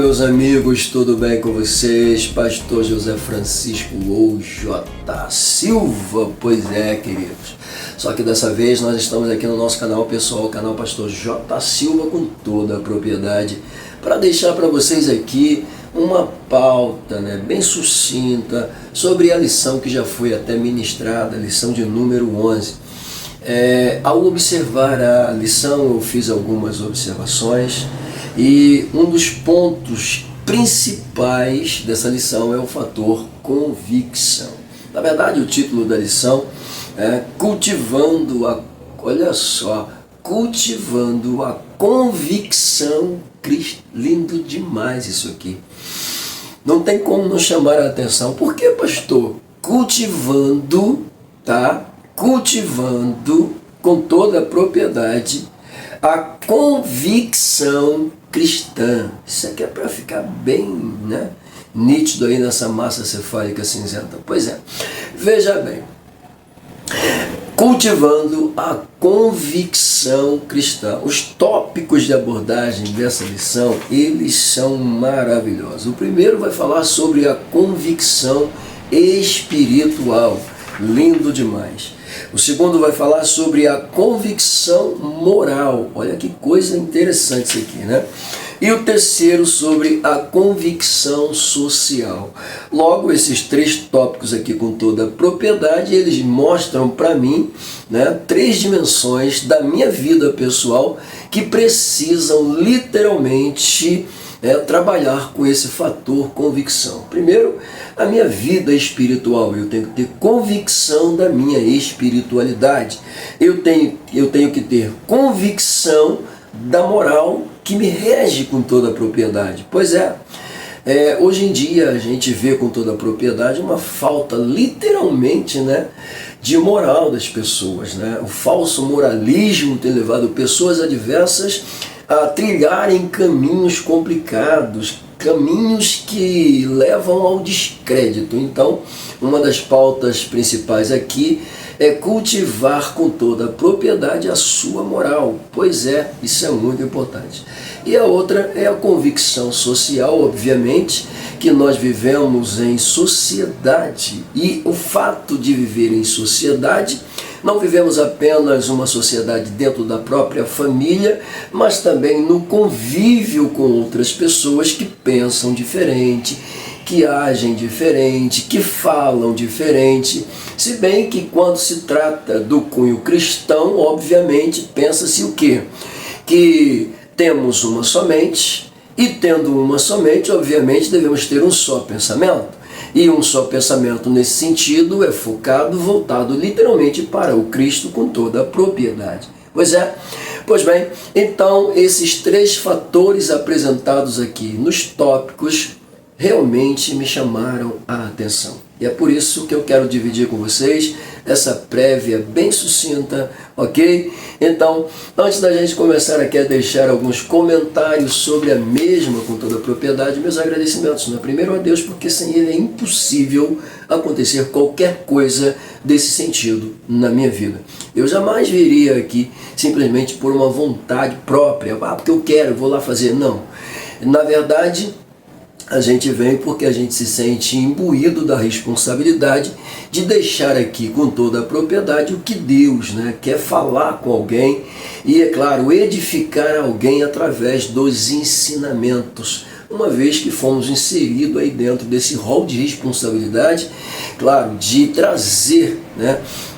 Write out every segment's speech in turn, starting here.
meus amigos, tudo bem com vocês? Pastor José Francisco ou J. Silva, pois é, queridos. Só que dessa vez nós estamos aqui no nosso canal pessoal, o canal Pastor J. Silva, com toda a propriedade, para deixar para vocês aqui uma pauta, bem sucinta sobre a lição que já foi até ministrada, a lição de número 11. Ao observar a lição, eu fiz algumas observações e um dos pontos principais dessa lição é o fator convicção. Na verdade, o título da lição é cultivando a convicção cristã. Lindo demais isso aqui. Não tem como não chamar a atenção. Por que, pastor? Cultivando com toda a propriedade a convicção cristã. Isso aqui é para ficar bem, nítido aí nessa massa cefálica cinzenta. Pois é, veja bem. Cultivando a convicção cristã. Os tópicos de abordagem dessa lição, eles são maravilhosos. O primeiro vai falar sobre a convicção espiritual. Lindo demais. O segundo vai falar sobre a convicção moral. Olha que coisa interessante isso aqui, E o terceiro sobre a convicção social. Logo, esses três tópicos aqui com toda a propriedade, eles mostram para mim, três dimensões da minha vida pessoal que precisam literalmente trabalhar com esse fator convicção. Primeiro, a minha vida espiritual. Eu tenho que ter convicção da minha espiritualidade. Eu tenho que ter convicção da moral que me rege com toda a propriedade. Pois hoje em dia a gente vê com toda a propriedade uma falta literalmente de moral das pessoas. O falso moralismo tem levado pessoas adversas a trilharem caminhos complicados, caminhos que levam ao descrédito. Então, uma das pautas principais aqui é cultivar com toda a propriedade a sua moral. Pois isso é muito importante. E a outra é a convicção social, obviamente, que nós vivemos em sociedade. E o fato de viver em sociedade, não vivemos apenas uma sociedade dentro da própria família, mas também no convívio com outras pessoas que pensam diferente, que agem diferente, que falam diferente. Se bem que quando se trata do cunho cristão, obviamente, pensa-se o quê? Que temos uma somente, e tendo uma somente, obviamente, devemos ter um só pensamento. E um só pensamento nesse sentido é focado, voltado literalmente para o Cristo com toda a propriedade. Pois bem, então esses três fatores apresentados aqui nos tópicos realmente me chamaram a atenção. E é por isso que eu quero dividir com vocês essa prévia bem sucinta, ok? Então, antes da gente começar aqui a deixar alguns comentários sobre a mesma com toda a propriedade, meus agradecimentos, primeiro a Deus, porque sem Ele é impossível acontecer qualquer coisa desse sentido na minha vida. Eu jamais viria aqui simplesmente por uma vontade própria, porque eu quero, vou lá fazer. Não. Na verdade, a gente vem porque a gente se sente imbuído da responsabilidade de deixar aqui com toda a propriedade o que Deus quer falar com alguém e, é claro, edificar alguém através dos ensinamentos, uma vez que fomos inseridos aí dentro desse rol de responsabilidade, claro, de trazer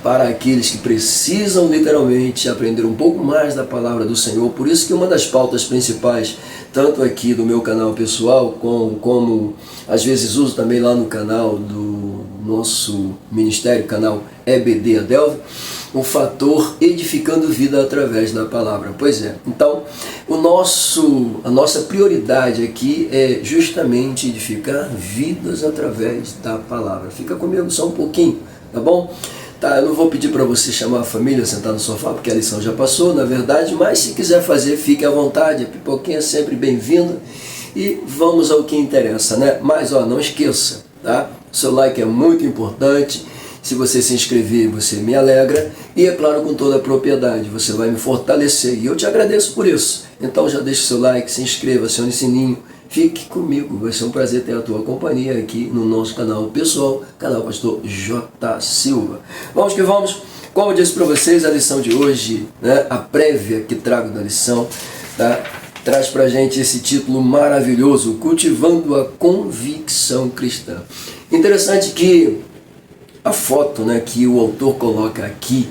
para aqueles que precisam literalmente aprender um pouco mais da palavra do Senhor. Por isso que uma das pautas principais, tanto aqui do meu canal pessoal, como às vezes uso também lá no canal do nosso ministério, canal EBD Adelvo, o fator edificando vida através da palavra. Então a nossa prioridade aqui é justamente edificar vidas através da palavra. Fica comigo só um pouquinho, tá bom? Eu não vou pedir para você chamar a família, sentar no sofá, porque a lição já passou, na verdade, mas se quiser fazer, fique à vontade, a pipoquinha é sempre bem-vinda e vamos ao que interessa, Mas, não esqueça, seu like é muito importante. Se você se inscrever, você me alegra e, é claro, com toda a propriedade, você vai me fortalecer e eu te agradeço por isso. Então já deixa o seu like, se inscreva, acione o sininho Fique comigo, vai ser um prazer ter a tua companhia aqui no nosso canal pessoal, canal Pastor J. Silva. Vamos que vamos. Como eu disse para vocês, a lição de hoje, né, a prévia que trago da lição, tá, traz para a gente esse título maravilhoso, Cultivando a Convicção Cristã. Interessante que a foto, né, que o autor coloca aqui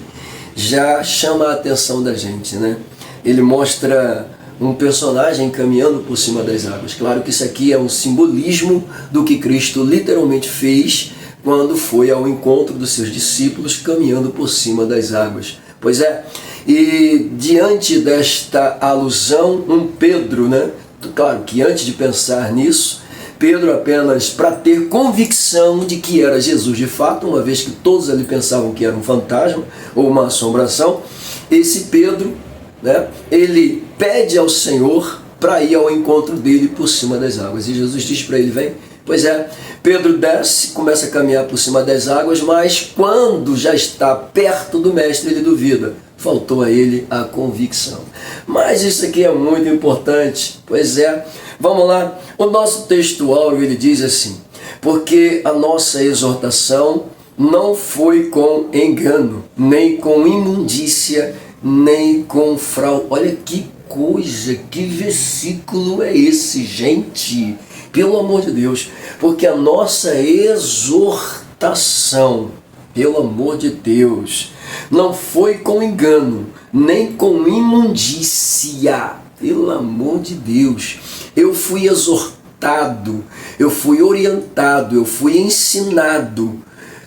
já chama a atenção da gente, né? Ele mostra um personagem caminhando por cima das águas. Claro que isso aqui é um simbolismo do que Cristo literalmente fez quando foi ao encontro dos seus discípulos caminhando por cima das águas. Pois é, e diante desta alusão, um Pedro, né? Claro que antes de pensar nisso, Pedro apenas para ter convicção de que era Jesus de fato, uma vez que todos ali pensavam que era um fantasma ou uma assombração, esse Pedro, né, ele pede ao Senhor para ir ao encontro dele por cima das águas. E Jesus diz para ele, vem. Pois é, Pedro desce, começa a caminhar por cima das águas, mas quando já está perto do mestre, ele duvida. Faltou a ele a convicção. Mas isso aqui é muito importante. Pois é, vamos lá. O nosso texto áureo, ele diz assim, porque a nossa exortação não foi com engano, nem com imundícia, nem com fraude. Olha que coisa, que versículo é esse, gente? Pelo amor de Deus, porque a nossa exortação, pelo amor de Deus, não foi com engano, nem com imundícia, pelo amor de Deus. Eu fui exortado, eu fui orientado, eu fui ensinado,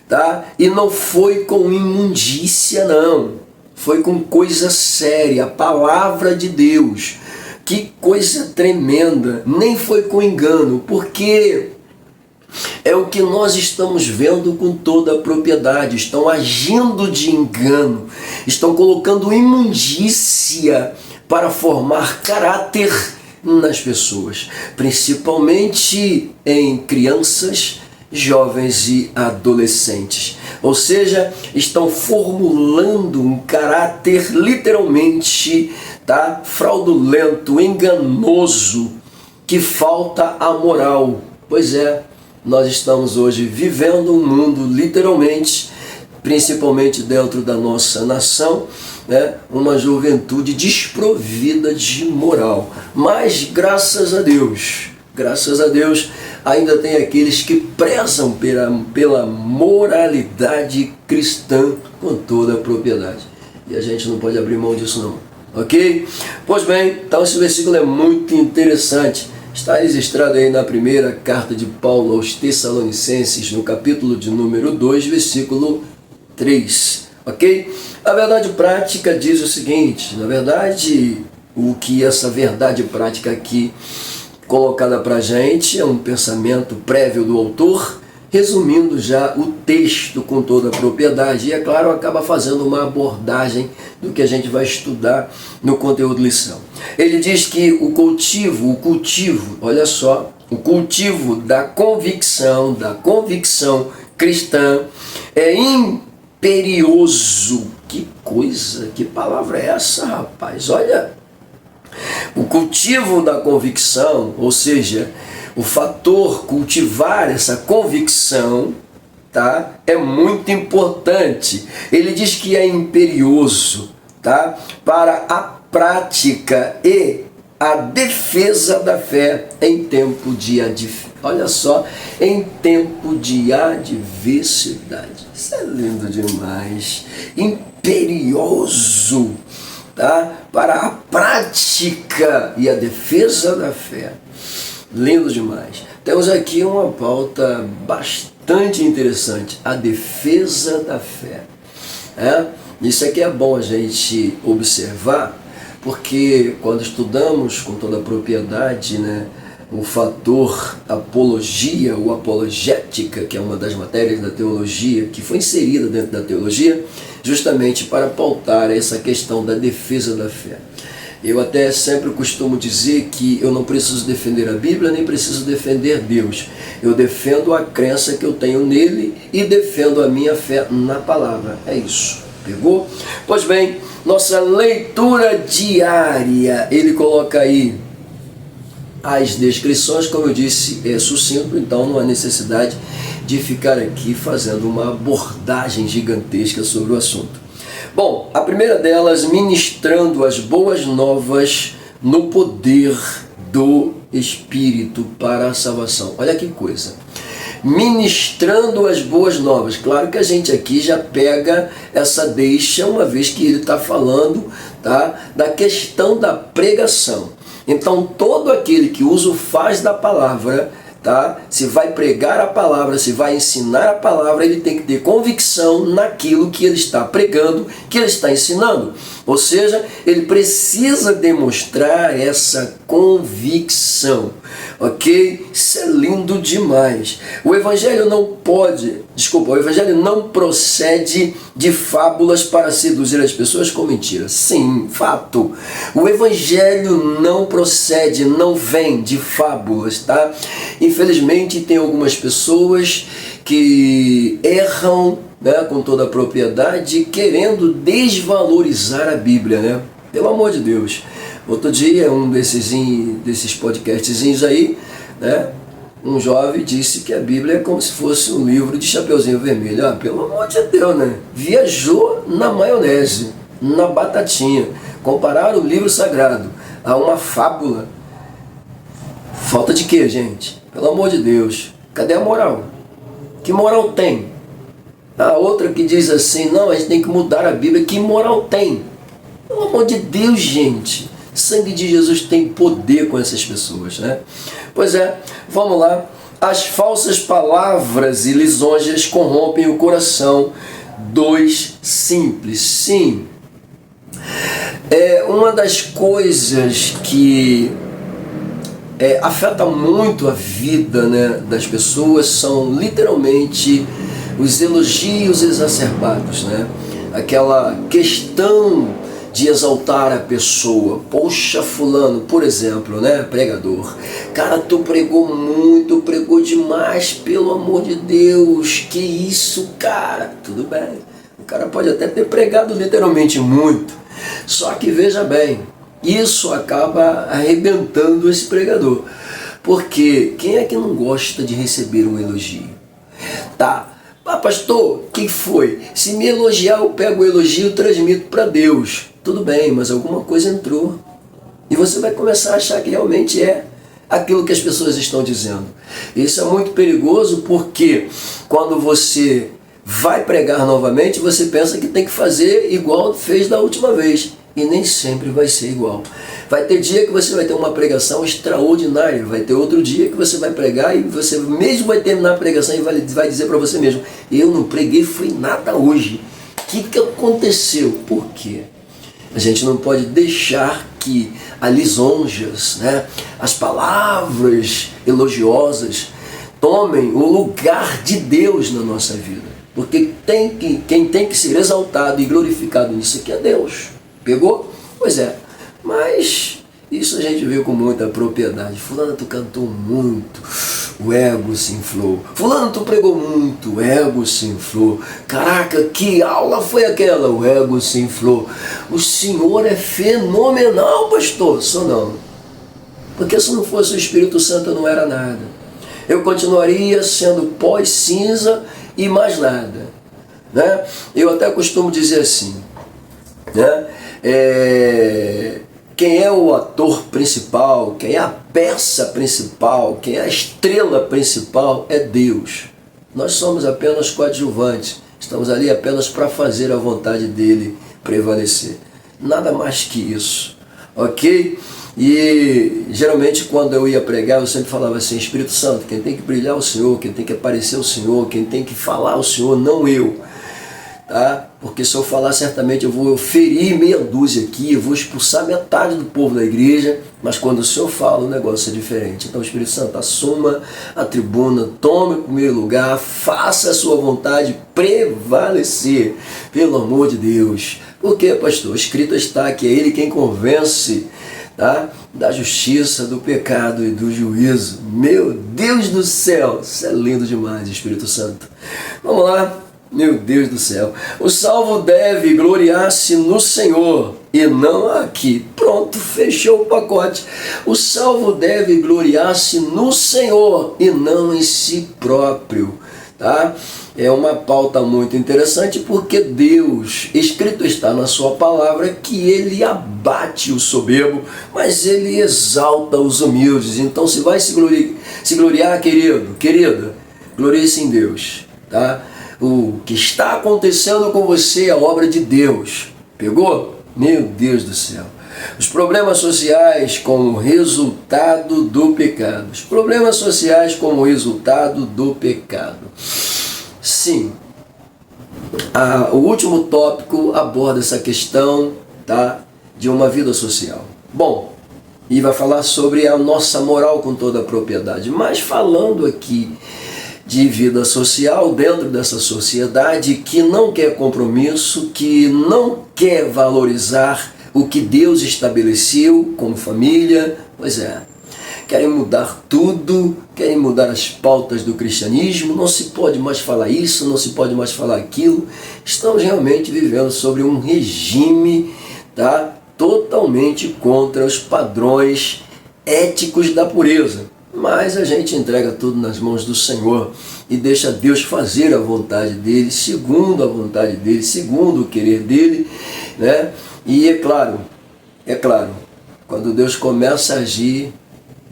tá? E não foi com imundícia, não. Foi com coisa séria, a palavra de Deus. Que coisa tremenda. Nem foi com engano, porque é o que nós estamos vendo com toda a propriedade. Estão agindo de engano, estão colocando imundícia para formar caráter nas pessoas, principalmente em crianças, jovens e adolescentes. Ou seja, estão formulando um caráter literalmente, tá, fraudulento, enganoso, que falta a moral. Pois é, nós estamos hoje vivendo um mundo literalmente, principalmente dentro da nossa nação, né, uma juventude desprovida de moral. Mas graças a Deus, ainda tem aqueles que prezam pela moralidade cristã com toda a propriedade. E a gente não pode abrir mão disso não, ok? Pois bem, então esse versículo é muito interessante. Está registrado aí na primeira carta de Paulo aos Tessalonicenses, no capítulo de número 2, versículo 3, ok? A verdade prática diz o seguinte, na verdade, o que essa verdade prática aqui colocada para a gente é um pensamento prévio do autor, resumindo já o texto com toda a propriedade. E, é claro, acaba fazendo uma abordagem do que a gente vai estudar no conteúdo de lição. Ele diz que o cultivo, olha só, o cultivo da convicção cristã é imperioso. Que coisa, que palavra é essa, rapaz? Olha, o cultivo da convicção, ou seja, o fator cultivar essa convicção, tá, é muito importante. Ele diz que é imperioso, tá, para a prática e a defesa da fé em tempo de olha só, em tempo de adversidade. Isso é lindo demais. Imperioso, tá, para a prática e a defesa da fé. Lindo demais. Temos aqui uma pauta bastante interessante, a defesa da fé. Isso aqui é bom a gente observar, porque quando estudamos com toda a propriedade, né, o fator apologia ou apologética, que é uma das matérias da teologia, que foi inserida dentro da teologia, justamente para pautar essa questão da defesa da fé. Eu até sempre costumo dizer que eu não preciso defender a Bíblia, nem preciso defender Deus. Eu defendo a crença que eu tenho nele e defendo a minha fé na palavra. É isso. Pegou? Pois bem, nossa leitura diária, ele coloca aí as descrições, como eu disse, é sucinto, então não há necessidade de ficar aqui fazendo uma abordagem gigantesca sobre o assunto. Bom, a primeira delas, ministrando as boas novas no poder do Espírito para a salvação. Olha que coisa. Ministrando as boas novas. Claro que a gente aqui já pega essa deixa, uma vez que ele está falando, tá, da questão da pregação. Então, todo aquele que usa o faz da palavra, tá, se vai pregar a palavra, se vai ensinar a palavra, ele tem que ter convicção naquilo que ele está pregando, que ele está ensinando. Ou seja, ele precisa demonstrar essa convicção, ok? Isso é lindo demais. O Evangelho o Evangelho não procede de fábulas para seduzir as pessoas com mentiras. Sim, fato. O Evangelho não procede, não vem de fábulas, tá? Infelizmente tem algumas pessoas que erram, né, com toda a propriedade, querendo desvalorizar a Bíblia, né? Pelo amor de Deus. Outro dia, um desses podcastzinhos aí, né, um jovem disse que a Bíblia é como se fosse um livro de Chapeuzinho Vermelho. Ah, pelo amor de Deus, né? Viajou na maionese, na batatinha. Comparar o livro sagrado a uma fábula. Falta de quê, gente? Pelo amor de Deus. Cadê a moral? Que moral tem? A outra que diz assim, não, a gente tem que mudar a Bíblia. Que moral tem? Pelo amor de Deus, gente. O sangue de Jesus tem poder com essas pessoas, né? Pois é, vamos lá. As falsas palavras e lisonjas corrompem o coração dos simples. Sim. É uma das coisas que afeta muito a vida, né, das pessoas, são literalmente os elogios exacerbados, né? Aquela questão de exaltar a pessoa. Poxa, fulano, por exemplo, né, pregador. Cara, tu pregou muito, pregou demais, pelo amor de Deus. Que isso, cara? Tudo bem. O cara pode até ter pregado literalmente muito. Só que veja bem, isso acaba arrebentando esse pregador. Porque quem é que não gosta de receber um elogio? Tá. Ah, pastor, o que foi? Se me elogiar, eu pego o elogio e transmito para Deus. Tudo bem, mas alguma coisa entrou. E você vai começar a achar que realmente é aquilo que as pessoas estão dizendo. Isso é muito perigoso porque quando você vai pregar novamente, você pensa que tem que fazer igual fez da última vez. E nem sempre vai ser igual. Vai ter dia que você vai ter uma pregação extraordinária, vai ter outro dia que você vai pregar e você mesmo vai terminar a pregação e vai dizer para você mesmo, eu não preguei foi nada hoje. O que aconteceu? Por quê? A gente não pode deixar que as lisonjas, né, as palavras elogiosas tomem o lugar de Deus na nossa vida. Porque quem tem que ser exaltado e glorificado nisso aqui é Deus. Pegou? Pois é. Mas isso a gente viu com muita propriedade. Fulano, tu cantou muito, o ego se inflou. Fulano, tu pregou muito, o ego se inflou. Caraca, que aula foi aquela? O ego se inflou. O senhor é fenomenal, pastor. Só não. Porque se não fosse o Espírito Santo eu não era nada. Eu continuaria sendo pó e cinza e mais nada. Né? Eu até costumo dizer assim, né? Quem é o ator principal, quem é a peça principal, quem é a estrela principal é Deus. Nós somos apenas coadjuvantes, estamos ali apenas para fazer a vontade dele prevalecer. Nada mais que isso, ok? E geralmente quando eu ia pregar eu sempre falava assim, Espírito Santo, quem tem que brilhar é o Senhor, quem tem que aparecer é o Senhor, quem tem que falar é o Senhor, não eu. Tá? Porque se eu falar, certamente eu vou ferir meia dúzia aqui, eu vou expulsar metade do povo da igreja, mas quando o Senhor fala, o negócio é diferente. Então, Espírito Santo, assuma a tribuna, tome o primeiro lugar, faça a sua vontade prevalecer, pelo amor de Deus. Por quê, pastor? Escrito está que é Ele quem convence, tá? Da justiça, do pecado e do juízo. Meu Deus do céu, isso é lindo demais, Espírito Santo. Vamos lá. Meu Deus do céu. O salvo deve gloriar-se no Senhor. e não aqui. Pronto, fechou o pacote. O salvo deve gloriar-se no Senhor e não em si próprio. Tá? É uma pauta muito interessante porque Deus, escrito está na sua palavra, que Ele abate o soberbo, mas Ele exalta os humildes. Então, se vai se gloriar, querido, querida, glorie-se em Deus. Tá? O que está acontecendo com você é a obra de Deus. Pegou? Meu Deus do céu. Os problemas sociais como resultado do pecado. Os problemas sociais como resultado do pecado. Sim. O último tópico aborda essa questão, tá, de uma vida social. Bom, e vai falar sobre a nossa moral com toda a propriedade. Mas falando aqui de vida social dentro dessa sociedade que não quer compromisso, que não quer valorizar o que Deus estabeleceu como família, pois é, querem mudar tudo, querem mudar as pautas do cristianismo, não se pode mais falar isso, não se pode mais falar aquilo. Estamos realmente vivendo sobre um regime, tá, totalmente contra os padrões éticos da pureza. Mas a gente entrega tudo nas mãos do Senhor e deixa Deus fazer a vontade dele, segundo a vontade dele, segundo o querer dele, né? E é claro, quando Deus começa a agir,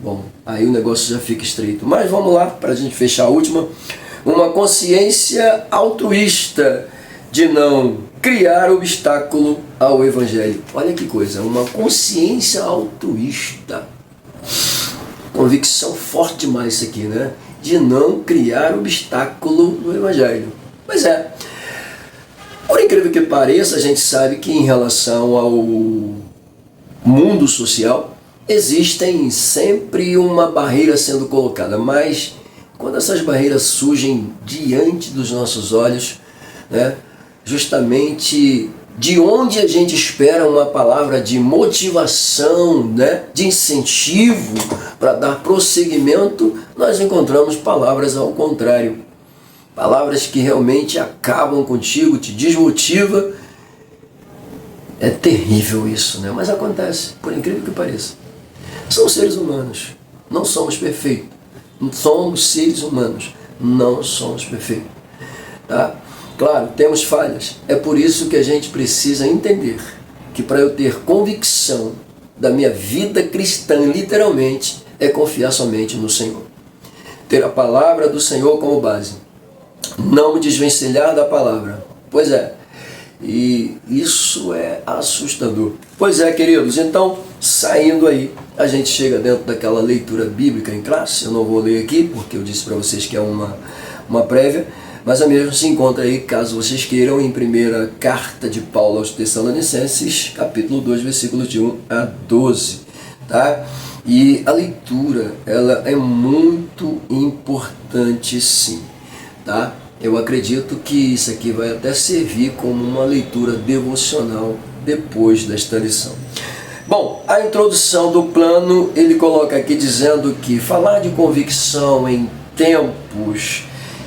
bom, aí o negócio já fica estreito. Mas vamos lá, para a gente fechar a última. Uma consciência altruísta de não criar obstáculo ao Evangelho. Olha que coisa, uma consciência altruísta. Convicção forte demais isso aqui, né? De não criar obstáculo no Evangelho. Pois é. Por incrível que pareça, a gente sabe que em relação ao mundo social, existem sempre uma barreira sendo colocada. Mas quando essas barreiras surgem diante dos nossos olhos, né, justamente de onde a gente espera uma palavra de motivação, né, de incentivo para dar prosseguimento, nós encontramos palavras ao contrário. Palavras que realmente acabam contigo, te desmotiva. É terrível isso, né? Mas acontece, por incrível que pareça. São seres humanos, não somos perfeitos. Somos seres humanos, não somos perfeitos. Tá? Claro, temos falhas. É por isso que a gente precisa entender que para eu ter convicção da minha vida cristã, literalmente, é confiar somente no Senhor. Ter a palavra do Senhor como base. Não me desvencilhar da palavra. Pois é. E isso é assustador. Pois é, queridos. Então, saindo aí, a gente chega dentro daquela leitura bíblica em classe. Eu não vou ler aqui, porque eu disse para vocês que é uma prévia. Mas a mesma se encontra aí, caso vocês queiram, em primeira carta de Paulo aos Tessalonicenses, capítulo 2, versículos de 1 a 12. Tá? E a leitura, ela é muito importante sim. Tá? Eu acredito que isso aqui vai até servir como uma leitura devocional depois desta lição. Bom, a introdução do plano, ele coloca aqui dizendo que falar de convicção em tempos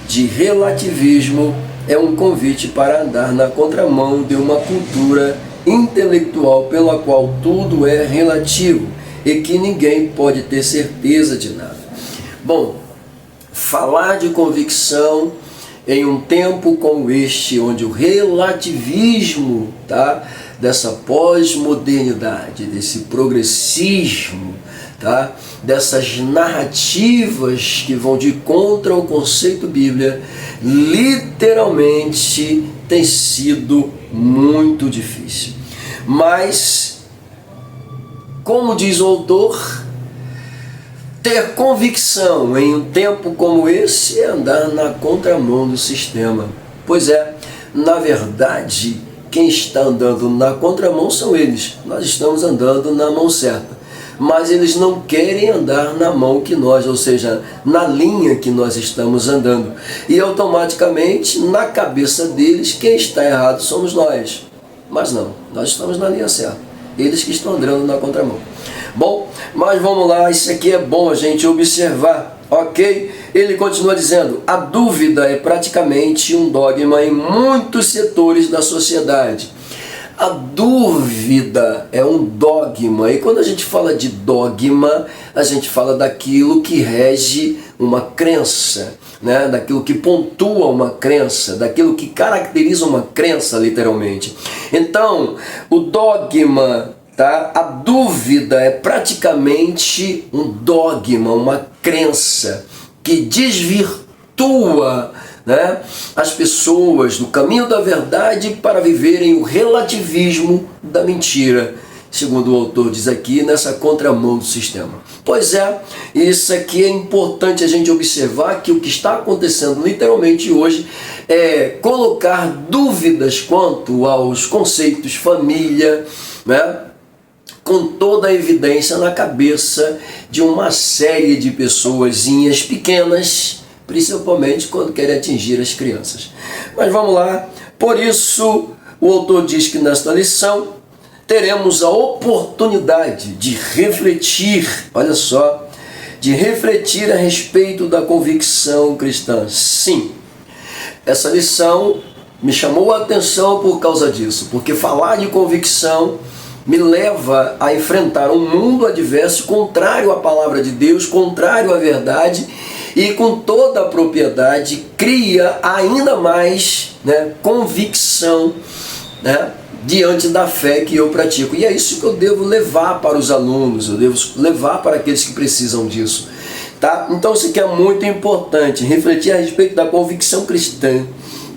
de relativismo é um convite para andar na contramão de uma cultura intelectual pela qual tudo é relativo e que ninguém pode ter certeza de nada. Bom, falar de convicção em um tempo como este, onde o relativismo, tá, dessa pós-modernidade, desse progressismo, tá, dessas narrativas que vão de contra o conceito Bíblia, literalmente tem sido muito difícil. Mas, como diz o autor, ter convicção em um tempo como esse é andar na contramão do sistema. Pois é, na verdade, quem está andando na contramão são eles. Nós estamos andando na mão certa. Mas eles não querem andar na mão que nós, ou seja, na linha que nós estamos andando. E automaticamente, na cabeça deles, quem está errado somos nós. Mas não, nós estamos na linha certa. Eles que estão andando na contramão. Bom, mas vamos lá, isso aqui é bom a gente observar, ok? Ele continua dizendo, a dúvida é praticamente um dogma em muitos setores da sociedade. A dúvida é um dogma, e quando a gente fala de dogma, a gente fala daquilo que rege uma crença, né? Daquilo que pontua uma crença, daquilo que caracteriza uma crença, literalmente. Então, o dogma, tá? A dúvida é praticamente um dogma, uma crença que desvirtua, né, as pessoas do caminho da verdade para viverem o relativismo da mentira, segundo o autor diz aqui, nessa contramão do sistema. Pois é, isso aqui é importante a gente observar, que o que está acontecendo literalmente hoje é colocar dúvidas quanto aos conceitos família, né, com toda a evidência na cabeça de uma série de pessoazinhas pequenas, principalmente quando querem atingir as crianças. Mas vamos lá. Por isso, o autor diz que nesta lição teremos a oportunidade de refletir, olha só, de refletir a respeito da convicção cristã. Sim, essa lição me chamou a atenção por causa disso, porque falar de convicção me leva a enfrentar um mundo adverso, contrário à palavra de Deus, contrário à verdade, e com toda a propriedade cria ainda mais, né, convicção, né, diante da fé que eu pratico. E é isso que eu devo levar para os alunos, eu devo levar para aqueles que precisam disso. Tá? Então isso aqui é muito importante, refletir a respeito da convicção cristã.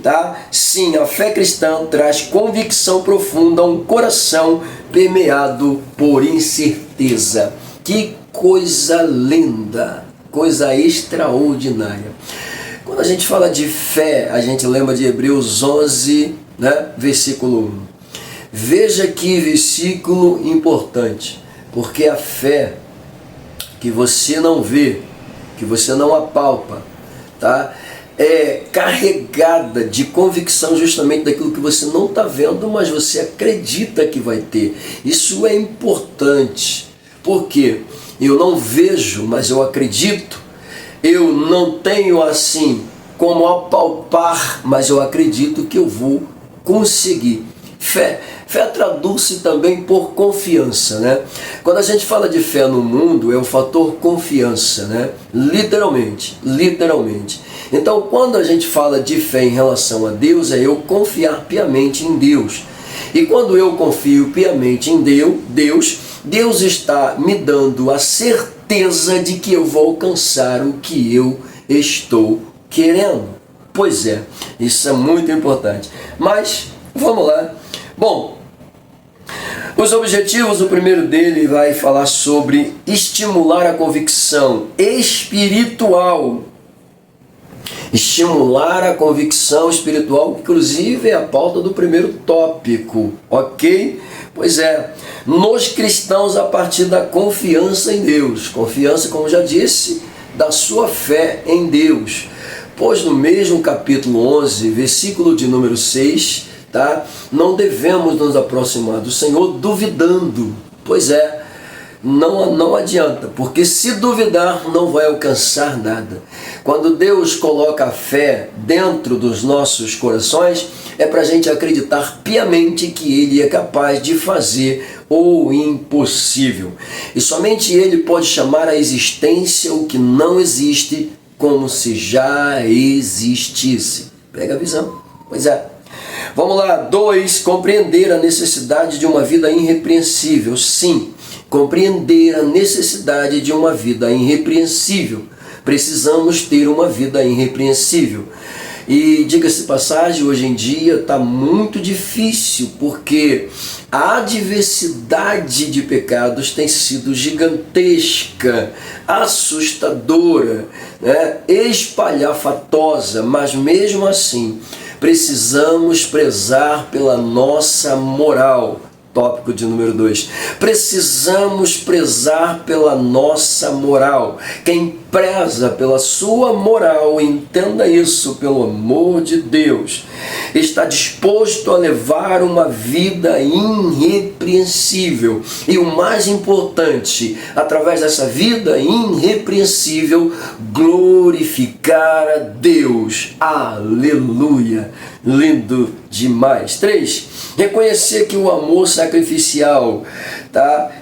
Tá? Sim, a fé cristã traz convicção profunda a um coração permeado por incerteza. Que coisa linda, coisa extraordinária. Quando a gente fala de fé, a gente lembra de Hebreus 11, né, versículo 1. Veja que versículo importante, porque a fé que você não vê, que você não apalpa, tá, é carregada de convicção justamente daquilo que você não está vendo, mas você acredita que vai ter. Isso é importante, porque eu não vejo, mas eu acredito. Eu não tenho assim como apalpar, mas eu acredito que eu vou conseguir. Fé traduz-se também por confiança, né? Quando a gente fala de fé no mundo, é o fator confiança, né? Literalmente. Então, quando a gente fala de fé em relação a Deus, é eu confiar piamente em Deus. E quando eu confio piamente em Deus está me dando a certeza de que eu vou alcançar o que eu estou querendo. Pois é, isso é muito importante. Mas, vamos lá. Bom, os objetivos, o primeiro dele vai falar sobre estimular a convicção espiritual. Estimular a convicção espiritual, inclusive é a pauta do primeiro tópico, ok? Pois é, nos cristãos a partir da confiança em Deus. Confiança, como já disse, da sua fé em Deus. Pois no mesmo capítulo 11, versículo de número 6, tá? Não devemos nos aproximar do Senhor duvidando. Pois é, não adianta, porque se duvidar não vai alcançar nada. Quando Deus coloca a fé dentro dos nossos corações, é para a gente acreditar piamente que Ele é capaz de fazer o impossível. E somente Ele pode chamar à existência o que não existe como se já existisse. Pega a visão? Pois é. Vamos lá. 2. Compreender a necessidade de uma vida irrepreensível. Sim, compreender a necessidade de uma vida irrepreensível. Precisamos ter uma vida irrepreensível. E diga-se de passagem, hoje em dia está muito difícil, porque a diversidade de pecados tem sido gigantesca, assustadora, né? Espalhafatosa, mas mesmo assim precisamos prezar pela nossa moral. Tópico de número 2. Precisamos prezar pela nossa moral. Quem preza pela sua moral, entenda isso, pelo amor de Deus, está disposto a levar uma vida irrepreensível e, o mais importante, através dessa vida irrepreensível, glorificar a Deus. Aleluia! Lindo demais. 3. Reconhecer que o amor sacrificial,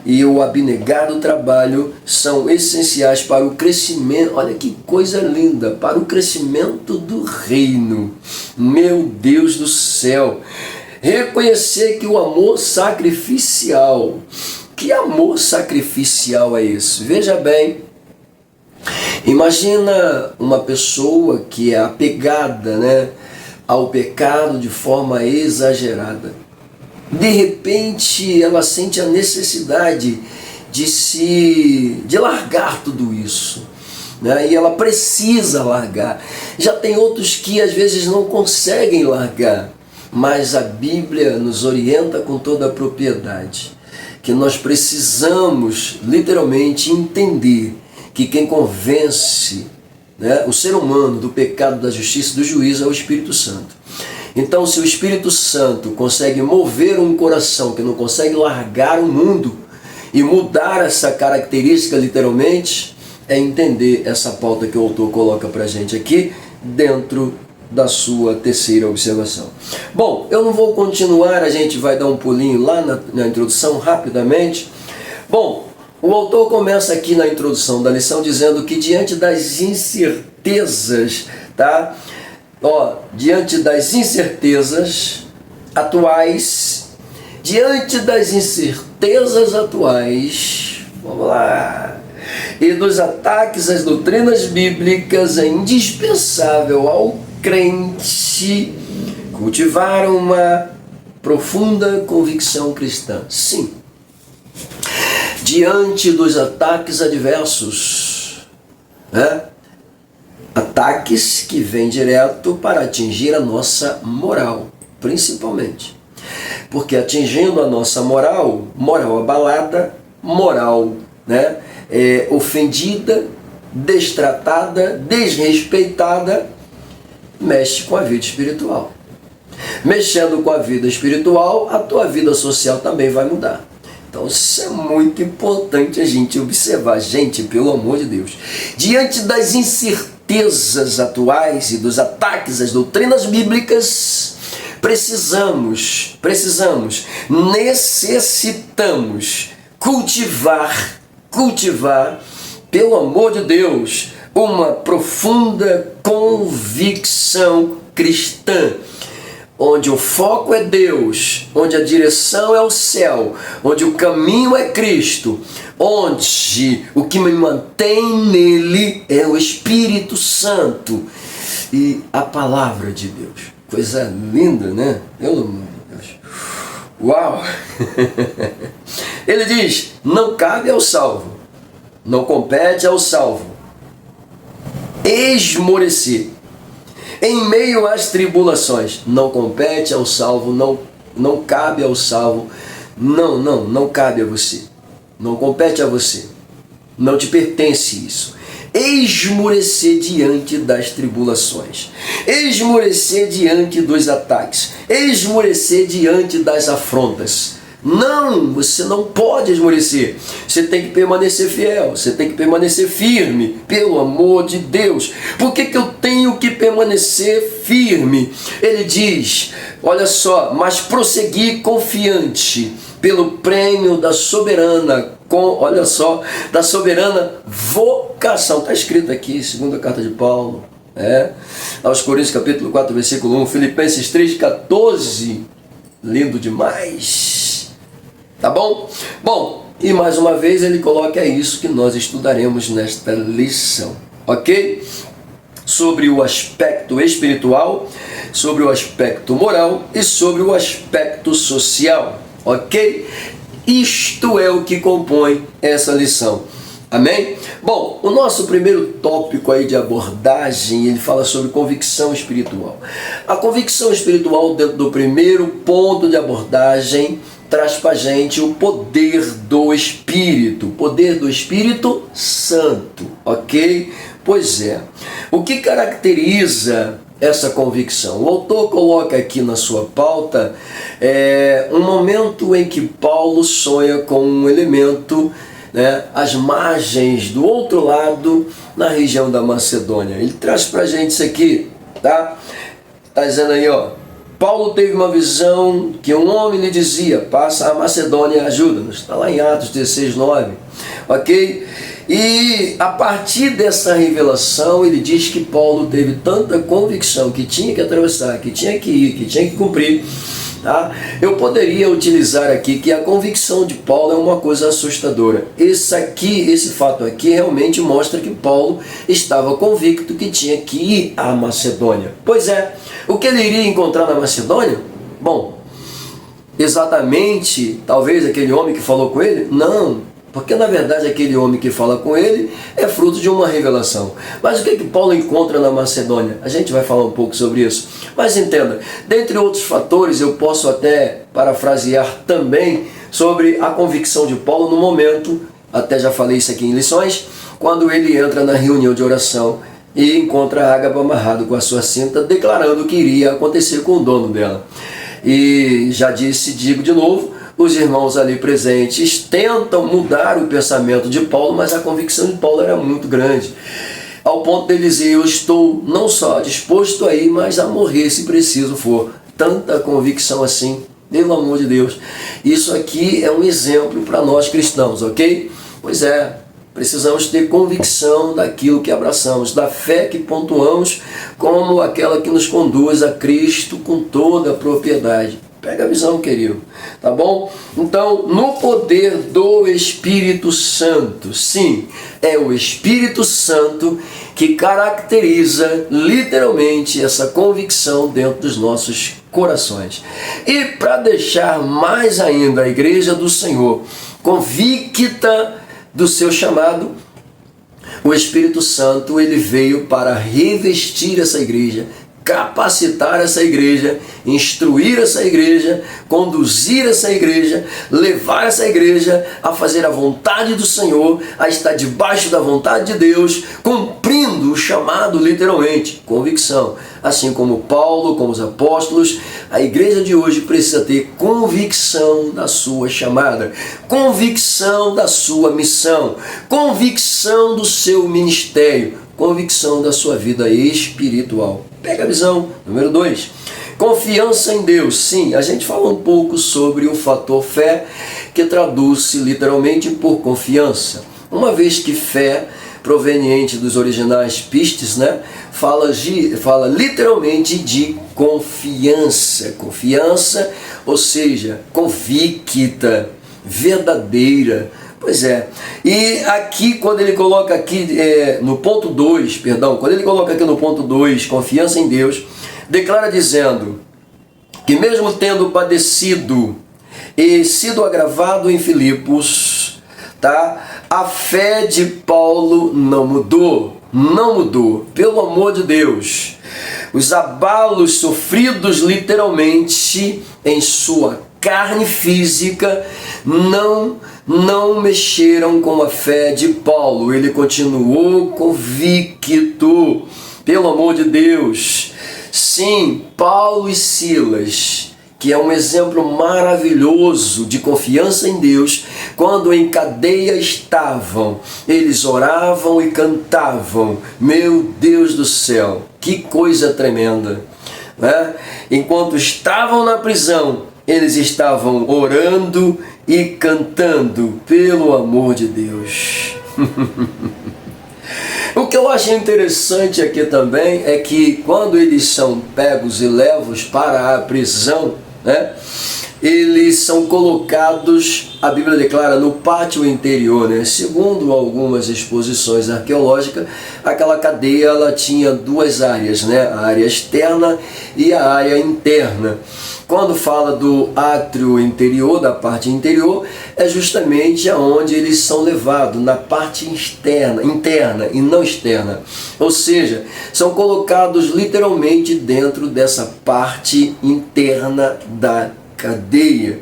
e o abnegado trabalho são essenciais para o crescimento. Olha que coisa linda! Para o crescimento do reino. Meu Deus do céu! Reconhecer que o amor sacrificial. Que amor sacrificial é esse? Veja bem. Imagina uma pessoa que é apegada, ao pecado de forma exagerada. De repente ela sente a necessidade de largar tudo isso, e ela precisa largar. Já tem outros que às vezes não conseguem largar, mas a Bíblia nos orienta com toda a propriedade que nós precisamos literalmente entender que quem convence o ser humano do pecado, da justiça e do juízo é o Espírito Santo. Então, se o Espírito Santo consegue mover um coração que não consegue largar o mundo e mudar essa característica literalmente, é entender essa pauta que o autor coloca para a gente aqui dentro da sua terceira observação. Bom, eu não vou continuar, a gente vai dar um pulinho lá na introdução rapidamente. Bom, o autor começa aqui na introdução da lição dizendo que diante das incertezas, diante das incertezas atuais, vamos lá, e dos ataques às doutrinas bíblicas, é indispensável ao crente cultivar uma profunda convicção cristã. Sim. Diante dos ataques adversos, ataques que vêm direto para atingir a nossa moral, principalmente. Porque atingindo a nossa moral abalada, moral ofendida, destratada, desrespeitada, mexe com a vida espiritual. Mexendo com a vida espiritual, a tua vida social também vai mudar. Então isso é muito importante a gente observar. Gente, pelo amor de Deus, diante das incertezas atuais e dos ataques às doutrinas bíblicas, necessitamos cultivar, pelo amor de Deus, uma profunda convicção cristã, onde o foco é Deus, onde a direção é o céu, onde o caminho é Cristo, onde o que me mantém nele é o Espírito Santo e a palavra de Deus. Coisa linda, né? Pelo amor de Deus. Uau! Ele diz, não cabe ao salvo, não compete ao salvo esmorecer em meio às tribulações. Não compete ao salvo, não cabe ao salvo, não cabe a você, não compete a você, não te pertence isso. Esmorecer diante das tribulações, esmorecer diante dos ataques, esmorecer diante das afrontas. Não, você não pode esmorecer. Você tem que permanecer fiel, você tem que permanecer firme, pelo amor de Deus. Por que eu tenho que permanecer firme? Ele diz, olha só, mas prosseguir confiante pelo prêmio da soberana, da soberana vocação. Está escrito aqui, segunda carta de Paulo, aos Coríntios capítulo 4, versículo 1, Filipenses 3, 14, lindo demais. Tá bom? Bom, e mais uma vez ele coloca isso que nós estudaremos nesta lição, ok? Sobre o aspecto espiritual, sobre o aspecto moral e sobre o aspecto social, ok? Isto é o que compõe essa lição. Amém? Bom, o nosso primeiro tópico aí de abordagem, ele fala sobre convicção espiritual. A convicção espiritual, dentro do primeiro ponto de abordagem, traz para a gente o poder do Espírito Santo, ok? Pois é, o que caracteriza essa convicção? O autor coloca aqui na sua pauta um momento em que Paulo sonha com um elemento, né, às margens do outro lado, na região da Macedônia. Ele traz para a gente isso aqui, tá? Está dizendo aí, ó, Paulo teve uma visão que um homem lhe dizia, passa a Macedônia e ajuda-nos. Está lá em Atos 16:9, ok? E a partir dessa revelação, ele diz que Paulo teve tanta convicção que tinha que atravessar, que tinha que ir, que tinha que cumprir. Tá? Eu poderia utilizar aqui que a convicção de Paulo é uma coisa assustadora. Esse fato aqui realmente mostra que Paulo estava convicto que tinha que ir à Macedônia. Pois é, o que ele iria encontrar na Macedônia? Bom, exatamente, talvez aquele homem que falou com ele? Não. Porque na verdade aquele homem que fala com ele é fruto de uma revelação. Mas o que Paulo encontra na Macedônia? A gente vai falar um pouco sobre isso. Mas entenda, dentre outros fatores, eu posso até parafrasear também sobre a convicção de Paulo no momento, até já falei isso aqui em lições, quando ele entra na reunião de oração e encontra Ágabo amarrado com a sua cinta, declarando o que iria acontecer com o dono dela. E já disse, digo de novo, os irmãos ali presentes tentam mudar o pensamento de Paulo, mas a convicção de Paulo era muito grande, ao ponto de dizer, eu estou não só disposto a ir, mas a morrer se preciso for. Tanta convicção assim, pelo amor de Deus. Isso aqui é um exemplo para nós cristãos, ok? Pois é, precisamos ter convicção daquilo que abraçamos, da fé que pontuamos como aquela que nos conduz a Cristo com toda a propriedade. Pega a visão, querido, tá bom? Então, no poder do Espírito Santo, sim, é o Espírito Santo que caracteriza literalmente essa convicção dentro dos nossos corações. E para deixar mais ainda a igreja do Senhor convicta do seu chamado, o Espírito Santo ele veio para revestir essa igreja, capacitar essa igreja, instruir essa igreja, conduzir essa igreja, levar essa igreja a fazer a vontade do Senhor, a estar debaixo da vontade de Deus, cumprindo o chamado literalmente, convicção. Assim como Paulo, como os apóstolos, a igreja de hoje precisa ter convicção da sua chamada, convicção da sua missão, convicção do seu ministério, convicção da sua vida espiritual. Pega a visão. Número 2. Confiança em Deus. Sim, a gente fala um pouco sobre o fator fé, que traduz-se literalmente por confiança. Uma vez que fé, proveniente dos originais pistes, né, fala literalmente de confiança. Confiança, ou seja, convicta, verdadeira. Pois é, e aqui quando ele coloca aqui no ponto 2, quando ele coloca aqui no ponto 2, confiança em Deus, declara dizendo que mesmo tendo padecido e sido agravado em Filipos, tá, a fé de Paulo não mudou, pelo amor de Deus. Os abalos sofridos literalmente em sua carne física não mexeram com a fé de Paulo. Ele continuou convicto, pelo amor de Deus. Sim, Paulo e Silas, que é um exemplo maravilhoso de confiança em Deus, quando em cadeia estavam, eles oravam e cantavam. Meu Deus do céu, que coisa tremenda, né? Enquanto estavam na prisão, eles estavam orando e cantando, pelo amor de Deus. O que eu acho interessante aqui também é que quando eles são pegos e levados para a prisão, né, eles são colocados, a Bíblia declara, no pátio interior, né? Segundo algumas exposições arqueológicas, aquela cadeia ela tinha duas áreas, né? A área externa e a área interna. Quando fala do átrio interior, da parte interior, é justamente aonde eles são levados, na parte interna e não externa. Ou seja, são colocados literalmente dentro dessa parte interna da cadeia.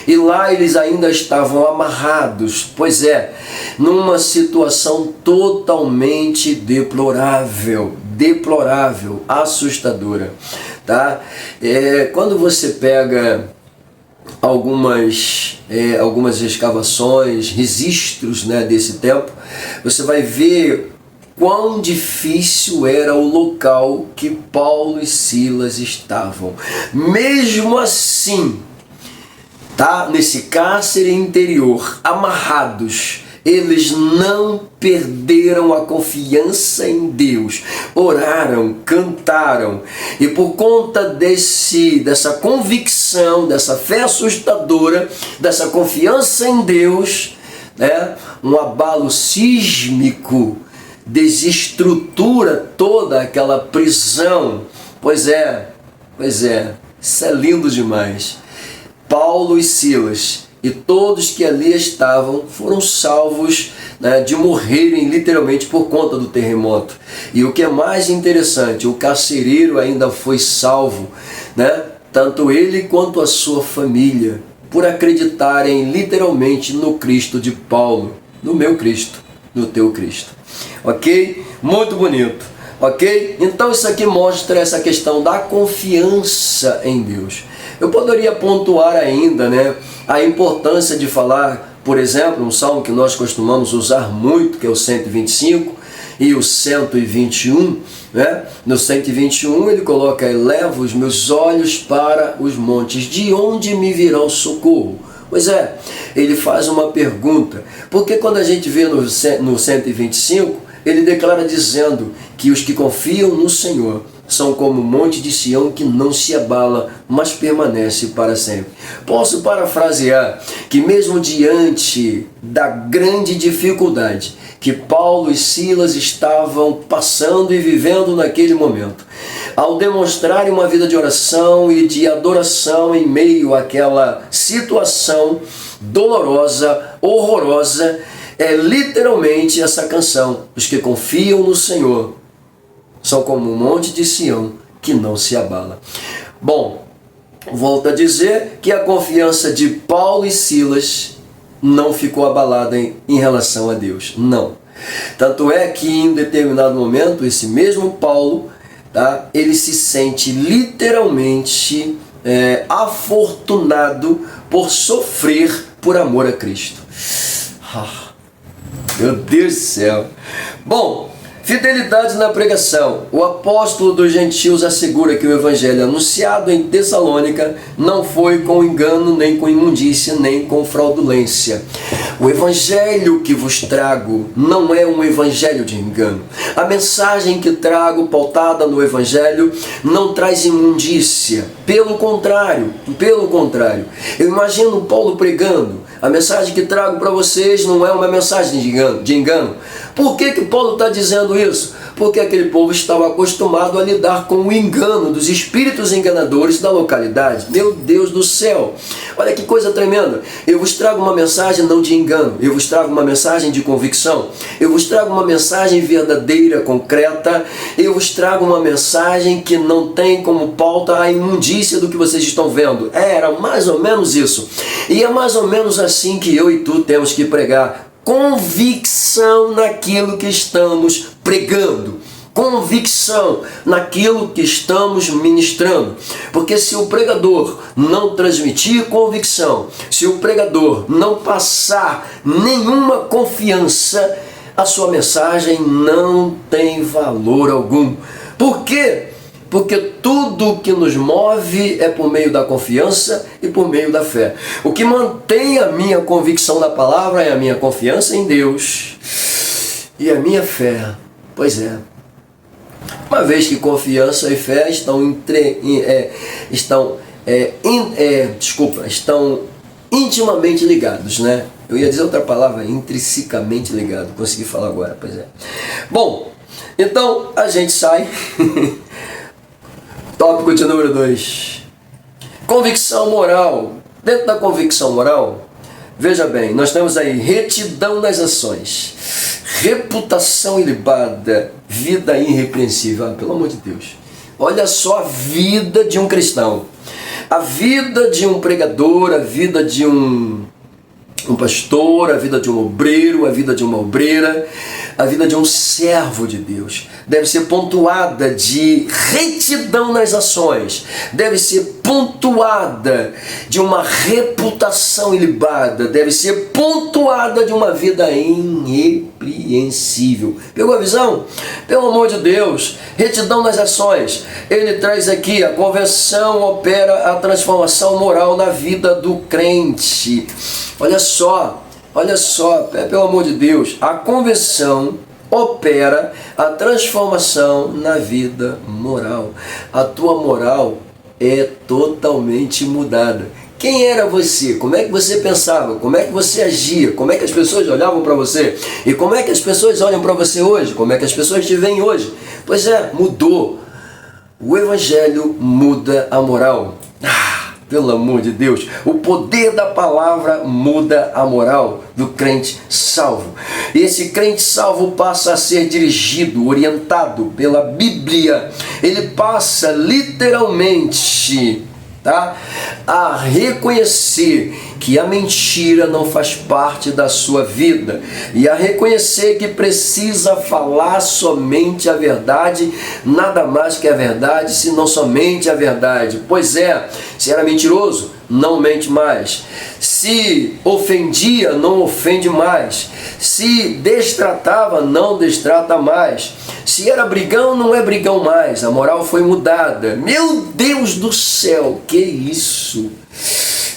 E lá eles ainda estavam amarrados, pois é, numa situação totalmente deplorável, assustadora, tá? Quando você pega algumas escavações, registros, né, desse tempo, você vai ver quão difícil era o local que Paulo e Silas estavam. Mesmo assim, tá, nesse cárcere interior, amarrados, eles não perderam a confiança em Deus, oraram, cantaram, e por conta dessa convicção, dessa fé assustadora, dessa confiança em Deus, né, um abalo sísmico desestrutura toda aquela prisão. Pois é, isso é lindo demais. Paulo e Silas e todos que ali estavam foram salvos, né, de morrerem literalmente por conta do terremoto. E o que é mais interessante, o carcereiro ainda foi salvo, né, tanto ele quanto a sua família, por acreditarem literalmente no Cristo de Paulo, no meu Cristo, no teu Cristo. Ok? Muito bonito. Ok? Então isso aqui mostra essa questão da confiança em Deus. Eu poderia pontuar ainda, né, a importância de falar, por exemplo, um salmo que nós costumamos usar muito, que é o 125 e o 121, né? No 121 ele coloca: elevo os meus olhos para os montes, de onde me virá o socorro? Pois é, ele faz uma pergunta, porque quando a gente vê no 125, ele declara dizendo que os que confiam no Senhor são como o monte de Sião que não se abala, mas permanece para sempre. Posso parafrasear que mesmo diante da grande dificuldade que Paulo e Silas estavam passando e vivendo naquele momento, ao demonstrarem uma vida de oração e de adoração em meio àquela situação dolorosa, horrorosa, é literalmente essa canção: os que confiam no Senhor são como um monte de Sião que não se abala. Bom, volto a dizer que a confiança de Paulo e Silas não ficou abalada em relação a Deus. Não. Tanto é que em determinado momento, esse mesmo Paulo, tá, ele se sente literalmente afortunado por sofrer por amor a Cristo. Meu Deus do céu. Bom, fidelidade na pregação. O apóstolo dos gentios assegura que o evangelho anunciado em Tessalônica não foi com engano, nem com imundícia, nem com fraudulência. O evangelho que vos trago não é um evangelho de engano. A mensagem que trago, pautada no evangelho, não traz imundícia. Pelo contrário. Eu imagino Paulo pregando: a mensagem que trago para vocês não é uma mensagem de engano. Por que Paulo está dizendo isso? Porque aquele povo estava acostumado a lidar com o engano dos espíritos enganadores da localidade. Meu Deus do céu! Olha que coisa tremenda! Eu vos trago uma mensagem não de engano, eu vos trago uma mensagem de convicção, eu vos trago uma mensagem verdadeira, concreta, eu vos trago uma mensagem que não tem como pauta a imundícia do que vocês estão vendo. Era mais ou menos isso. E é mais ou menos assim que eu e tu temos que pregar. Convicção naquilo que estamos pregando, convicção naquilo que estamos ministrando, porque se o pregador não transmitir convicção, se o pregador não passar nenhuma confiança, a sua mensagem não tem valor algum. Por quê? Porque tudo que nos move é por meio da confiança e por meio da fé. O que mantém a minha convicção na palavra é a minha confiança em Deus e a minha fé. Pois é. Uma vez que confiança e fé estão intimamente ligados, né? Eu ia dizer outra palavra, intrinsecamente ligado. Consegui falar agora, pois é. Bom, então a gente sai... Tópico de número 2. Convicção moral. Dentro da convicção moral, veja bem, nós temos aí retidão nas ações, reputação ilibada, vida irrepreensível. Pelo amor de Deus. Olha só a vida de um cristão. A vida de um pregador, a vida de um pastor, a vida de um obreiro, a vida de uma obreira, a vida de um servo de Deus deve ser pontuada de retidão nas ações, deve ser pontuada de uma reputação ilibada, deve ser pontuada de uma vida irrepreensível. Pegou a visão? Pelo amor de Deus, retidão nas ações. Ele traz aqui: a conversão opera a transformação moral na vida do crente. Olha só, pelo amor de Deus, a conversão opera a transformação na vida moral. A tua moral é totalmente mudada. Quem era você? Como é que você pensava? Como é que você agia? Como é que as pessoas olhavam para você? E como é que as pessoas olham para você hoje? Como é que as pessoas te veem hoje? Pois é, mudou. O Evangelho muda a moral. Pelo amor de Deus, o poder da palavra muda a moral do crente salvo. E esse crente salvo passa a ser dirigido, orientado pela Bíblia. Ele passa literalmente, a reconhecer que a mentira não faz parte da sua vida e a reconhecer que precisa falar somente a verdade, nada mais que a verdade, senão somente a verdade. Pois é, se era mentiroso, não mente mais. Se ofendia, não ofende mais. Se destratava, não destrata mais. Se era brigão, não é brigão mais. A moral foi mudada. Meu Deus do céu, que isso?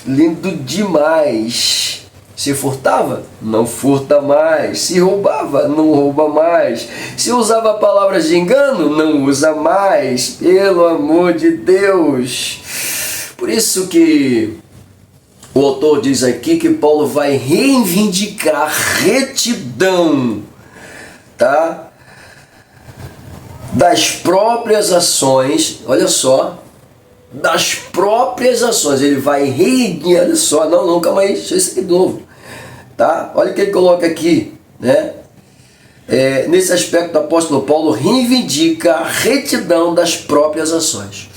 Lindo demais. Se furtava, não furta mais. Se roubava, não rouba mais. Se usava palavras de engano, não usa mais. Pelo amor de Deus. Por isso que o autor diz aqui que Paulo vai reivindicar retidão, das próprias ações. Olha só, das próprias ações. Ele vai reerguer, olha só, não, calma aí, deixa isso aqui de novo, olha o que ele coloca aqui, nesse aspecto, o apóstolo Paulo reivindica a retidão das próprias ações.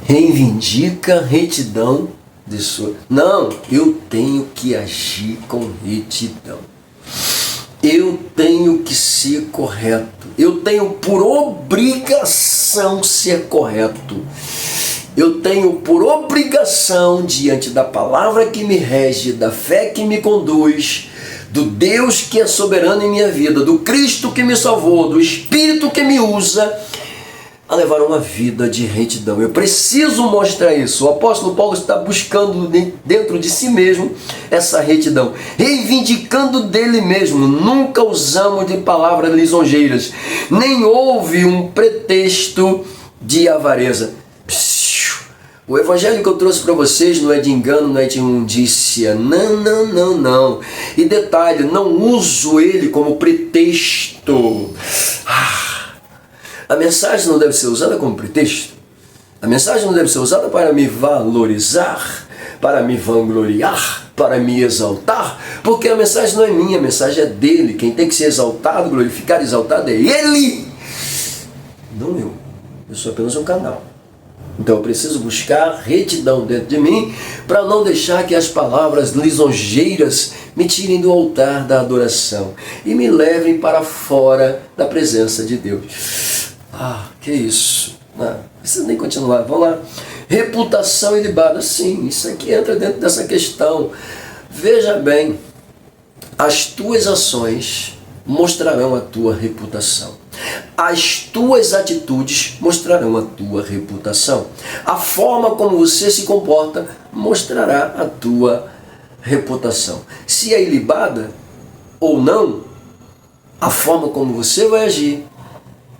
Reivindica retidão de sua. Não, eu tenho que agir com retidão. Eu tenho que ser correto. Eu tenho por obrigação ser correto. Eu tenho por obrigação, diante da palavra que me rege, da fé que me conduz, do Deus que é soberano em minha vida, do Cristo que me salvou, do Espírito que me usa, a levar uma vida de retidão. Eu preciso mostrar isso. O apóstolo Paulo está buscando dentro de si mesmo essa retidão, reivindicando dele mesmo. Nunca usamos de palavras lisonjeiras, nem houve um pretexto de avareza. O evangelho que eu trouxe para vocês não é de engano, não é de imundícia. Não. E detalhe, não uso ele como pretexto. A mensagem não deve ser usada como pretexto. A mensagem não deve ser usada para me valorizar, para me vangloriar, para me exaltar, porque a mensagem não é minha, a mensagem é dele. Quem tem que ser exaltado, glorificado, exaltado é ele, não eu. Eu sou apenas um canal. Então eu preciso buscar retidão dentro de mim para não deixar que as palavras lisonjeiras me tirem do altar da adoração e me levem para fora da presença de Deus. Que isso? Não precisa nem continuar. Vamos lá. Reputação ilibada. Sim, isso aqui entra dentro dessa questão. Veja bem, as tuas ações mostrarão a tua reputação. As tuas atitudes mostrarão a tua reputação. A forma como você se comporta mostrará a tua reputação. Se é ilibada ou não, a forma como você vai agir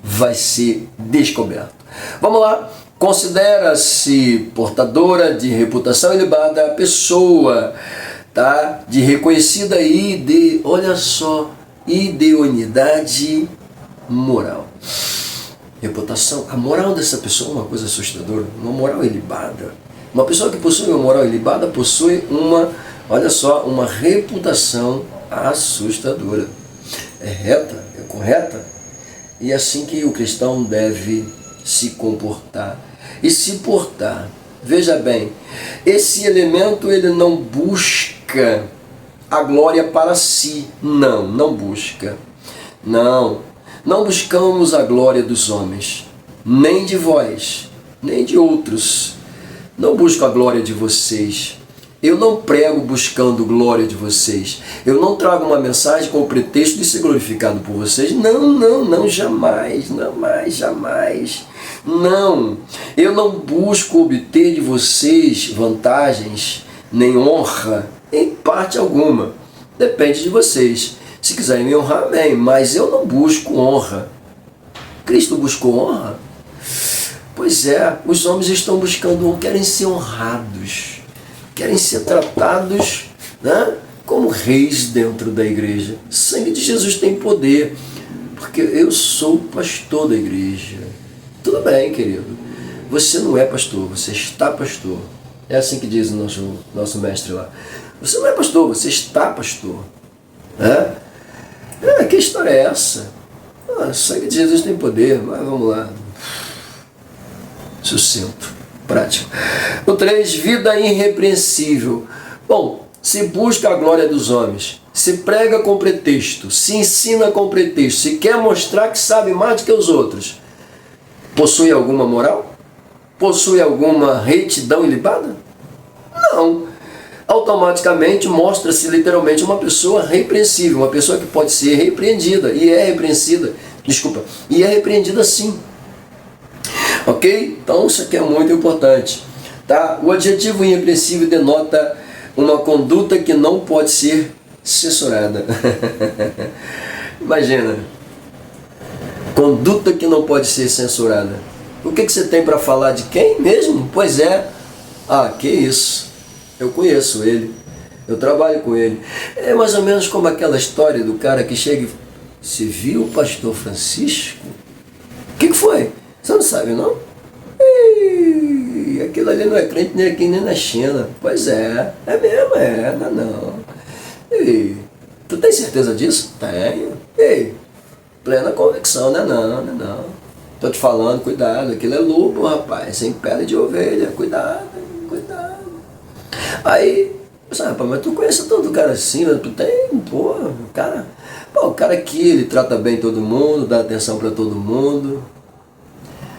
vai ser descoberto. Vamos lá. Considera-se portadora de reputação ilibada a pessoa, de reconhecida olha só, idoneidade moral. Reputação, a moral dessa pessoa é uma coisa assustadora, uma moral ilibada. Uma pessoa que possui uma moral ilibada possui uma reputação assustadora. É reta, é correta, e é assim que o cristão deve se comportar e se portar. Veja bem, esse elemento ele não busca a glória para si. Não busca. Não buscamos a glória dos homens, nem de vós, nem de outros. Não busco a glória de vocês. Eu não prego buscando glória de vocês. Eu não trago uma mensagem com o pretexto de ser glorificado por vocês. Não, jamais. Não, eu não busco obter de vocês vantagens, nem honra, em parte alguma. Depende de vocês. Se quiserem me honrar, bem, mas eu não busco honra. Cristo buscou honra? Pois é, os homens estão buscando honra, querem ser honrados, querem ser tratados, né, como reis dentro da igreja. O sangue de Jesus tem poder, porque eu sou o pastor da igreja. Tudo bem, querido, você não é pastor, você está pastor. É assim que diz o nosso mestre lá. Você não é pastor, você está pastor. Que história é essa? O sangue de Jesus tem poder, mas vamos lá. Sucinto, prático. O 3, vida irrepreensível. Bom, se busca a glória dos homens, se prega com pretexto, se ensina com pretexto, se quer mostrar que sabe mais do que os outros, possui alguma moral? Possui alguma retidão ilibada? Não. Automaticamente mostra-se literalmente uma pessoa repreensível, uma pessoa que pode ser repreendida, e é repreendida, e é repreendida sim. Ok? Então isso aqui é muito importante. Tá? O adjetivo irrepreensível denota uma conduta que não pode ser censurada. Imagina, conduta que não pode ser censurada. O que você tem para falar de quem mesmo? Pois é, que isso, eu conheço ele, eu trabalho com ele. É mais ou menos como aquela história do cara que chega e se viu o pastor Francisco? O que foi? Você não sabe, não? Aquilo ali não é crente nem aqui nem na China. Pois é mesmo, não. Tu tem certeza disso? Tenho. Plena convicção, não. Tô te falando, cuidado, aquilo é lobo, rapaz, sem pele de ovelha, cuidado. Aí, rapaz, mas tu conhece todo cara assim, né? Tu tem, o cara aqui, ele trata bem todo mundo, dá atenção para todo mundo.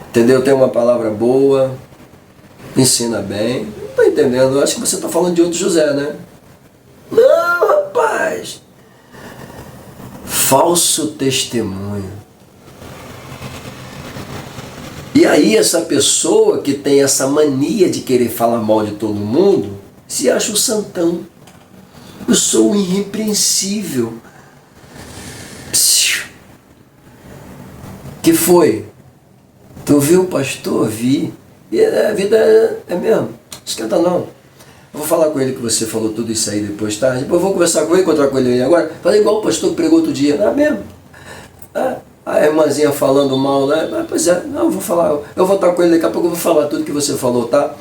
Entendeu? Tem uma palavra boa, ensina bem. Não estou entendendo, eu acho que você está falando de outro José, né? Não, rapaz! Falso testemunho. E aí essa pessoa que tem essa mania de querer falar mal de todo mundo, se acha o santão. Eu sou o irrepreensível. Que foi? Tu viu o pastor? Vi. E a vida é mesmo. Esquenta não. Eu vou falar com ele que você falou tudo isso aí depois, tá? Depois eu vou conversar com ele, encontrar com ele agora. Fazer igual o pastor que pregou outro dia. Não é mesmo? A irmãzinha falando mal, né? Pois é, não, eu vou falar. Eu vou estar com ele daqui a pouco, eu vou falar tudo que você falou, tá?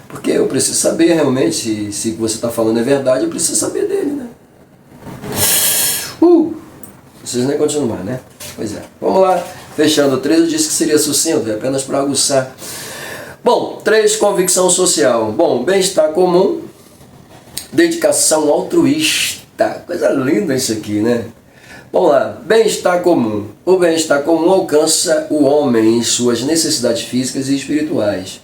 Porque eu preciso saber realmente se o que você está falando é verdade, eu preciso saber dele, né? Preciso nem continuar, né? Pois é. Vamos lá. Fechando o 3, eu disse que seria sucinto, é apenas para aguçar. Bom, 3, convicção social. Bom, bem-estar comum, dedicação altruísta. Coisa linda isso aqui, né? Vamos lá, bem-estar comum. O bem-estar comum alcança o homem em suas necessidades físicas e espirituais.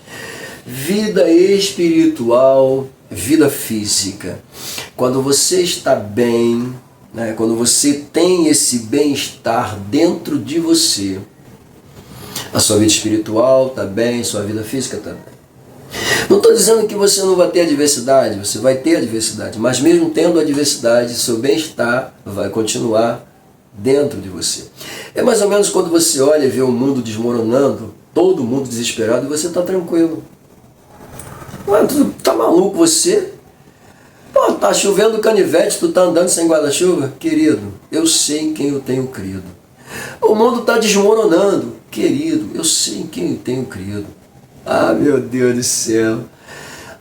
Vida espiritual, vida física. Quando você está bem, né, quando você tem esse bem-estar dentro de você, a sua vida espiritual está bem, sua vida física está bem. Não estou dizendo que você não vai ter adversidade, você vai ter adversidade, mas mesmo tendo adversidade, seu bem-estar vai continuar dentro de você. É mais ou menos quando você olha e vê o mundo desmoronando, todo mundo desesperado, e você está tranquilo. Tu tá maluco você? Pô, tá chovendo canivete, tu tá andando sem guarda-chuva? Querido, eu sei em quem eu tenho crido. O mundo tá desmoronando. Querido, eu sei em quem eu tenho crido. Meu Deus do céu.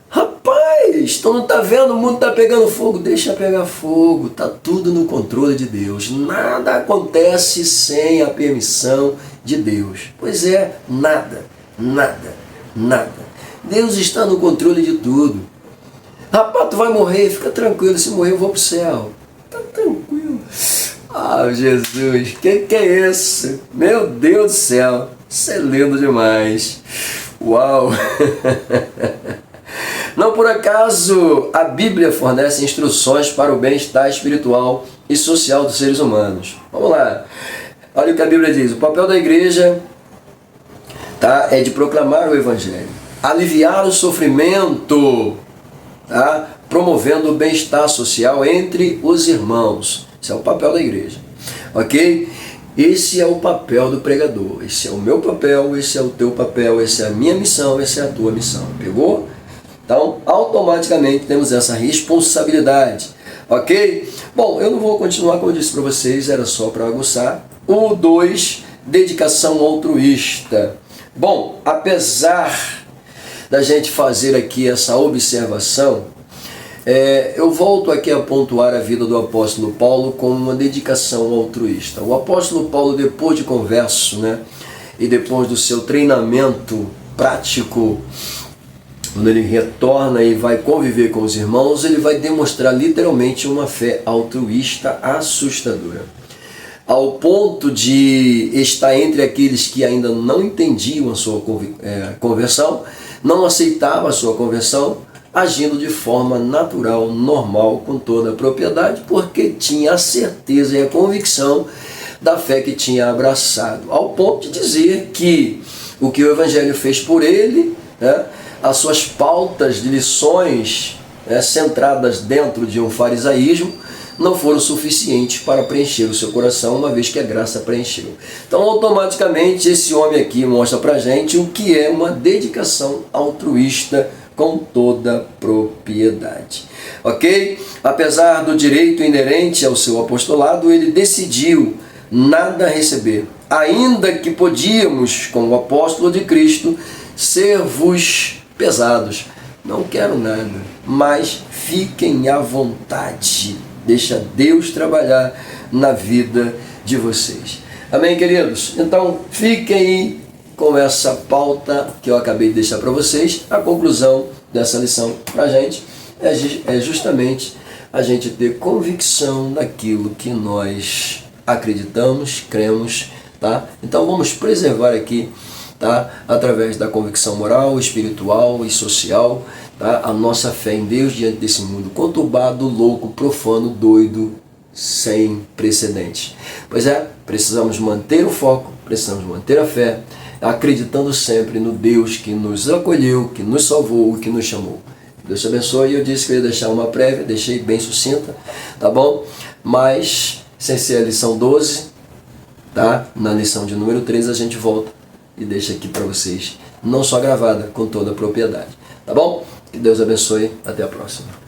Rapaz, tu não tá vendo? O mundo tá pegando fogo. Deixa pegar fogo. Tá tudo no controle de Deus. Nada acontece sem a permissão de Deus? Pois é, nada, nada, nada. Deus está no controle de tudo. Rapaz, tu vai morrer, fica tranquilo, se morrer eu vou para o céu. Tá tranquilo. Ah, Jesus, que é isso? Meu Deus do céu, isso é lindo demais. Uau! Não por acaso a Bíblia fornece instruções para o bem-estar espiritual e social dos seres humanos. Vamos lá. Olha o que a Bíblia diz. O papel da igreja, tá, é de proclamar o Evangelho, aliviar o sofrimento, tá, promovendo o bem-estar social entre os irmãos. Esse é o papel da igreja. Ok? Esse é o papel do pregador. Esse é o meu papel, esse é o teu papel, essa é a minha missão, essa é a tua missão. Pegou? Então, automaticamente temos essa responsabilidade, ok? Bom, eu não vou continuar, como eu disse para vocês, era só para aguçar. O 2, dedicação altruísta. Bom, apesar da gente fazer aqui essa observação, eu volto aqui a pontuar a vida do apóstolo Paulo como uma dedicação altruísta. O apóstolo Paulo, depois de converso, né, e depois do seu treinamento prático, quando ele retorna e vai conviver com os irmãos, ele vai demonstrar literalmente uma fé altruísta assustadora. Ao ponto de estar entre aqueles que ainda não entendiam a sua conversão, não aceitavam a sua conversão, agindo de forma natural, normal, com toda a propriedade, porque tinha a certeza e a convicção da fé que tinha abraçado. Ao ponto de dizer que o que o Evangelho fez por ele, né, as suas pautas de lições, né, centradas dentro de um farisaísmo, não foram suficientes para preencher o seu coração, uma vez que a graça preencheu. Então, automaticamente, esse homem aqui mostra para a gente o que é uma dedicação altruísta com toda propriedade. Ok? Apesar do direito inerente ao seu apostolado, ele decidiu nada receber, ainda que podíamos, como apóstolo de Cristo, ser-vos pesados. Não quero nada, mas fiquem à vontade. Deixa Deus trabalhar na vida de vocês. Amém, queridos? Então, fiquem aí com essa pauta que eu acabei de deixar para vocês. A conclusão dessa lição para a gente é justamente a gente ter convicção naquilo que nós acreditamos, cremos, tá? Então, vamos preservar aqui, tá, através da convicção moral, espiritual e social, tá, a nossa fé em Deus diante desse mundo conturbado, louco, profano, doido, sem precedentes. Pois é, precisamos manter o foco, precisamos manter a fé, acreditando sempre no Deus que nos acolheu, que nos salvou, que nos chamou. Deus te abençoe. Eu disse que eu ia deixar uma prévia, deixei bem sucinta, tá bom? Mas, sem ser a lição 12, tá? Na lição de número 13 a gente volta e deixa aqui para vocês, não só gravada, com toda a propriedade. Tá bom? Que Deus abençoe. Até a próxima.